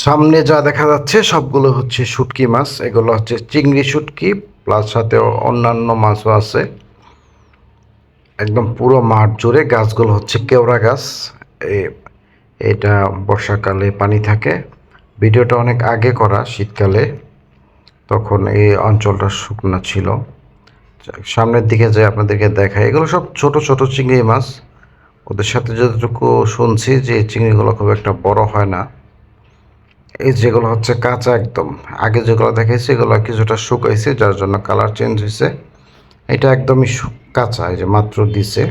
সামনে যা দেখা যাচ্ছে সবগুলো হচ্ছে শুটকি মাছ। এগুলো হচ্ছে চিংড়ি শুটকি, প্লাস সাথে অন্যান্য মাছও আছে। একদম পুরো মাঠ জুড়ে গাছগুলো হচ্ছে কেওড়া গাছ। এটা বর্ষাকালে পানি থাকে। ভিডিওটা অনেক আগে করা, শীতকালে, তখন এই অঞ্চলটা শুকনো ছিল। সামনের দিকে যে আপনাদেরকে দেখায়, এগুলো সব ছোট ছোট চিংড়ি মাছ। ওদের সাথে যতটুকু শুনছি যে চিংড়িগুলো খুব একটা বড় হয় না। এই যেগুলো হচ্ছে কাঁচা একদম, আগে যেগুলো দেখাইছে এগুলো কিছুটা শুকাইছে, যার জন্য কালার চেঞ্জ হয়েছে। এটা একদমই কাঁচা, এই যে মাত্র দিছে।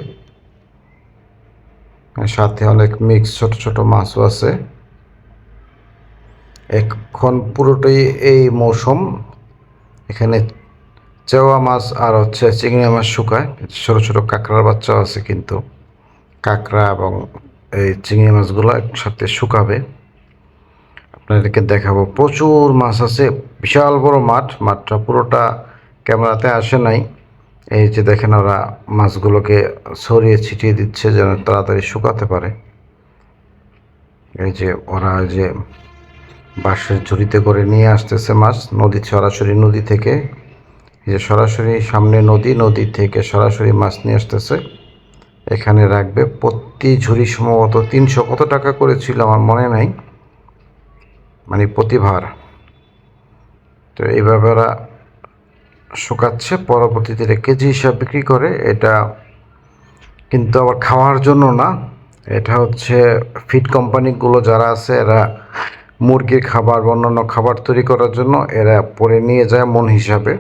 সাথে অনেক মিক্স ছোট ছোট মাছও আছে। এখন পুরোটাই এই মৌসুম। এখানে চেওয়া মাছ আর হচ্ছে চিংড়ি মাছ শুকায়। ছোট ছোট কাঁকড়ার বাচ্চাও আছে, কিন্তু কাঁকড়া এবং এই চিংড়ি মাছগুলো একসাথে শুকাবে। আপনাদেরকে দেখাবো, প্রচুর মাছ আছে। বিশাল বড় মাঠ, মাঠটা পুরোটা ক্যামেরাতে আসে নাই। এই যে দেখেন, ওরা মাছগুলোকে ছড়িয়ে ছিটিয়ে দিচ্ছে যেন তাড়াতাড়ি শুকাতে পারে। এই যে ওরা যে বাঁশের ঝুড়িতে করে নিয়ে আসতেছে মাছ, নদী, সরাসরি নদী থেকে। এই যে সরাসরি সামনে নদী, নদী থেকে সরাসরি মাছ নিয়ে আসতেছে, এখানে রাখবে। প্রতি ঝুড়ি সম্ভবত 300 কত টাকা করেছিল আমার মনে নাই, মানে প্রতিভার। তো এইভাবে ওরা শুকাচ্ছে, পরবর্তীতে কেজি হিসাব বিক্রি করে। এটা কিন্তু আবার খাওয়ার জন্য না, এটা হচ্ছে ফিড কোম্পানিগুলো যারা আছে, এরা মুরগির খাবার বা অন্যান্য খাবার তৈরি করার জন্য এরা পরে নিয়ে যায় মন হিসাবে।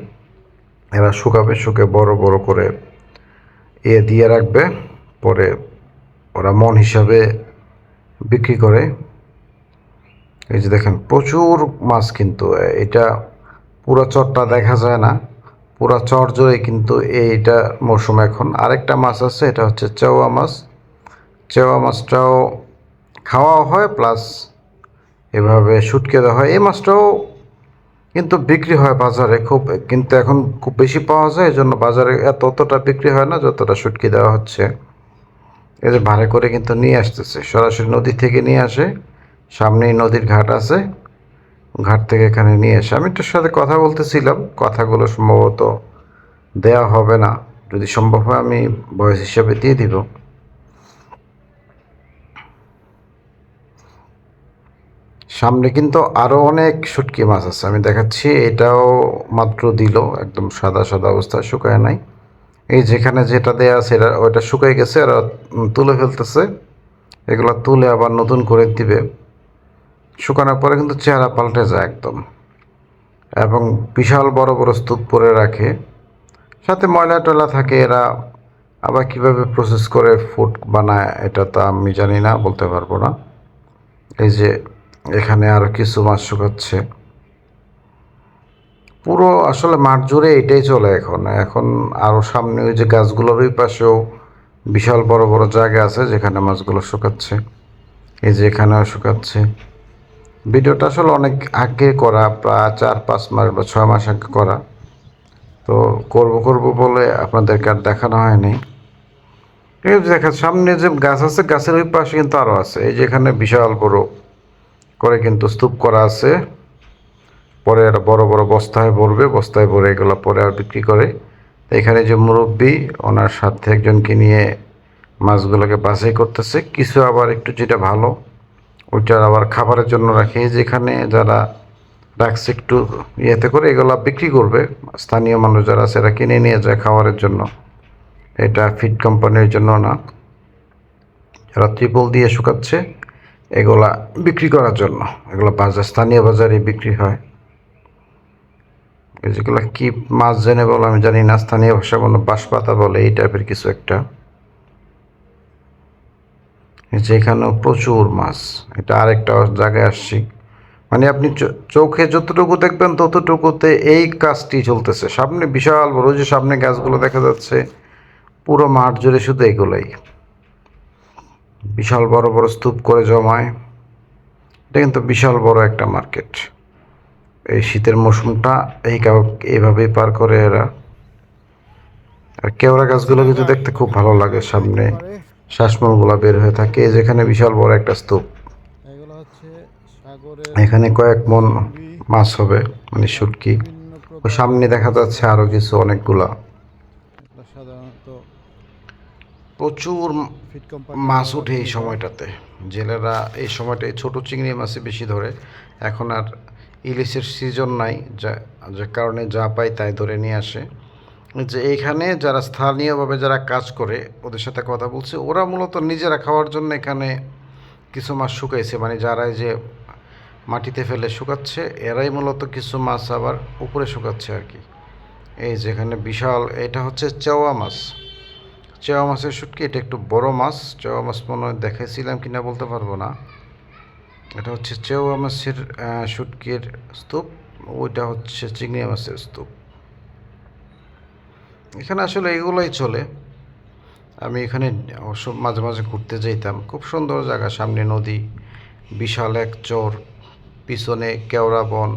এরা শুকাবে, শুকে বড় বড় করে দিয়ে রাখবে, পরে ওরা মন হিসাবে বিক্রি করে। এই যে দেখেন প্রচুর মাছ, কিন্তু এটা পুরো চরটা দেখা যায় না, পুরা চর জুড়ে কিন্তু এইটা মৌসুম। এখন আরেকটা মাছ আছে, এটা হচ্ছে চেওয়া মাছ। চেওয়া মাছটাও খাওয়া হয়, প্লাস এভাবে শুটকে দেওয়া হয়। এই মাছটাও কিন্তু বিক্রি হয় বাজারে খুব, কিন্তু এখন খুব বেশি পাওয়া যায়, এই জন্য বাজারে অতটা বিক্রি হয় না যতটা শুটকি দেওয়া হচ্ছে। এই যে ভাড়া করে কিন্তু নিয়ে আসতেছে, সরাসরি নদী থেকে নিয়ে আসে। সামনেই নদীর ঘাট আছে, ঘাট থেকে এখানে নিয়ে আসে। আমি একটু সাথে কথা বলতেছিলাম, কথাগুলো সম্ভবত দেয়া হবে না, যদি সম্ভব হয় আমি ভয়েস হিসাবে দিয়ে দিব। সামনে কিন্তু আরো অনেক শুটকি মাছ আছে, আমি দেখাচ্ছি। এটাও মাত্র দিল, একদম সাদা সাদা অবস্থায়, শুকায় নাই। এই যেখানে যেটা দেয়া আছে এটা, ওইটা শুকাই গেছে, আর তুলে ফেলতেছে। এগুলো তুলে আবার নতুন করে দিবে। শুকানোর পরে কিন্তু চেহারা পাল্টে যায় একদম, এবং বিশাল বড় বড় স্তূপ করে রাখে। সাথে ময়লা টয়লা থাকে। এরা আবার কিভাবে প্রসেস করে ফুড বানায় এটা তো আমি জানি না, বলতে পারবো না। এই যে এখানে আরো কিছু মাছ শুকাচ্ছে। পুরো আসলে মাঠ জুড়ে এটাই চলে এখন। এখন আরো সামনে ওই যে গাছগুলোর ওই পাশেও বিশাল বড় বড় জায়গা আছে যেখানে মাছগুলো শুকাচ্ছে। এই যে এখানেও শুকাচ্ছে। ভিডিওটা আসলে অনেক আগে করা, প্রায় 4-5 মাস বা 6 মাস আগে করা। তো করব করব বলে আপনাদেরকে আর দেখানো হয়নি। এই যে দেখা, সামনে যে গাছ আছে, গাছের ওই পাশে কিন্তু আরো আছে। এই যে এখানে বিশাল বড় করে কিন্তু স্তূপ করা আছে। পরে এরা বড় বড় বস্তায় ভরবে, বস্তায় ভরে এগুলো পরে আর বিক্রি করে। এখানে যে মুরব্বি, ওনার সাথে একজনকে নিয়ে মাছগুলোকে বাছাই করতেছে। কিছু আবার একটু যেটা ভালো, ওইটা আবার খাবারের জন্য রাখে। যেখানে যারা রাখছে একটু ইয়েতে করে, এগুলো বিক্রি করবে। স্থানীয় মানুষ যারা আছে এরা কিনে নিয়ে যায় খাবারের জন্য, এটা ফিড কোম্পানির জন্য না। যারা ত্রিপল দিয়ে শুকাচ্ছে এগুলা বিক্রি করার জন্য, এগুলো বাজার, স্থানীয় বাজারে বিক্রি হয়। যেগুলো কি মাছ জেনে বলে আমি জানি না, স্থানীয় ভাষা কোনো বাঁশপাতা বলে, এই টাইপের কিছু একটা। যেখানেও প্রচুর মাছ। এটা আরেকটা জায়গায় আসছি, মানে আপনি চোখে যতটুকু দেখবেন ততটুকুতে এই কাজটি চলতেছে। সামনে বিশাল বড়, যে সামনে গাছগুলো দেখা যাচ্ছে, পুরো মাঠ জুড়ে শুধু এগুলোই। বিশাল বড় বড় স্তূপ করে জমায়। এটা কিন্তু বিশাল বড় একটা মার্কেট। এই শীতের মৌসুমটা এইভাবেই পার করে এরা। আর কেওড়া গাছগুলো কিন্তু দেখতে খুব ভালো লাগে, সামনে শ্বাসমূলগুলা বের হয়ে থাকে। যেখানে বিশাল বড় একটা স্তূপ। এগুলো হচ্ছে এখানে কয়েক মন মাছ হবে, মানে শুটকি। ওই সামনে দেখা যাচ্ছে আরো কিছু অনেকগুলা, সাধারণত প্রচুর মাছ উঠে এই সময়টাতে। জেলেরা এই সময়টায় ছোট চিংড়ি মাছই বেশি ধরে। এখন আর ইলিশের সিজন নাই, যে কারণে যা পায় তাই ধরে নিয়ে আসে। যে এইখানে যারা স্থানীয়ভাবে যারা কাজ করে ওদের সাথে কথা বলছে, ওরা মূলত নিজেরা খাওয়ার জন্য এখানে কিছু মাছ শুকাইছে, মানে যারা এই যে মাটিতে ফেলে শুকাচ্ছে এরাই মূলত কিছু মাছ আবার উপরে শুকাচ্ছে আর কি। এই যেখানে বিশাল, এটা হচ্ছে চেওয়া মাছ, চেওয়া মাছের শুটকি। এটা একটু বড় মাছ। চেওয়া মাছ মনে হয় দেখেছিলাম কিনা বলতে পারবো না। এটা হচ্ছে চেওয়া মাছের শুটকির স্তূপ, ওইটা হচ্ছে চিংড়ি মাছের স্তূপ। এখানে আসলে এগুলোই চলে। আমি এখানে অবশ্য মাঝে মাঝে ঘুরতে যেতাম। খুব সুন্দর জায়গা, সামনে নদী, বিশাল এক চর, পিছনে কেওড়া বন।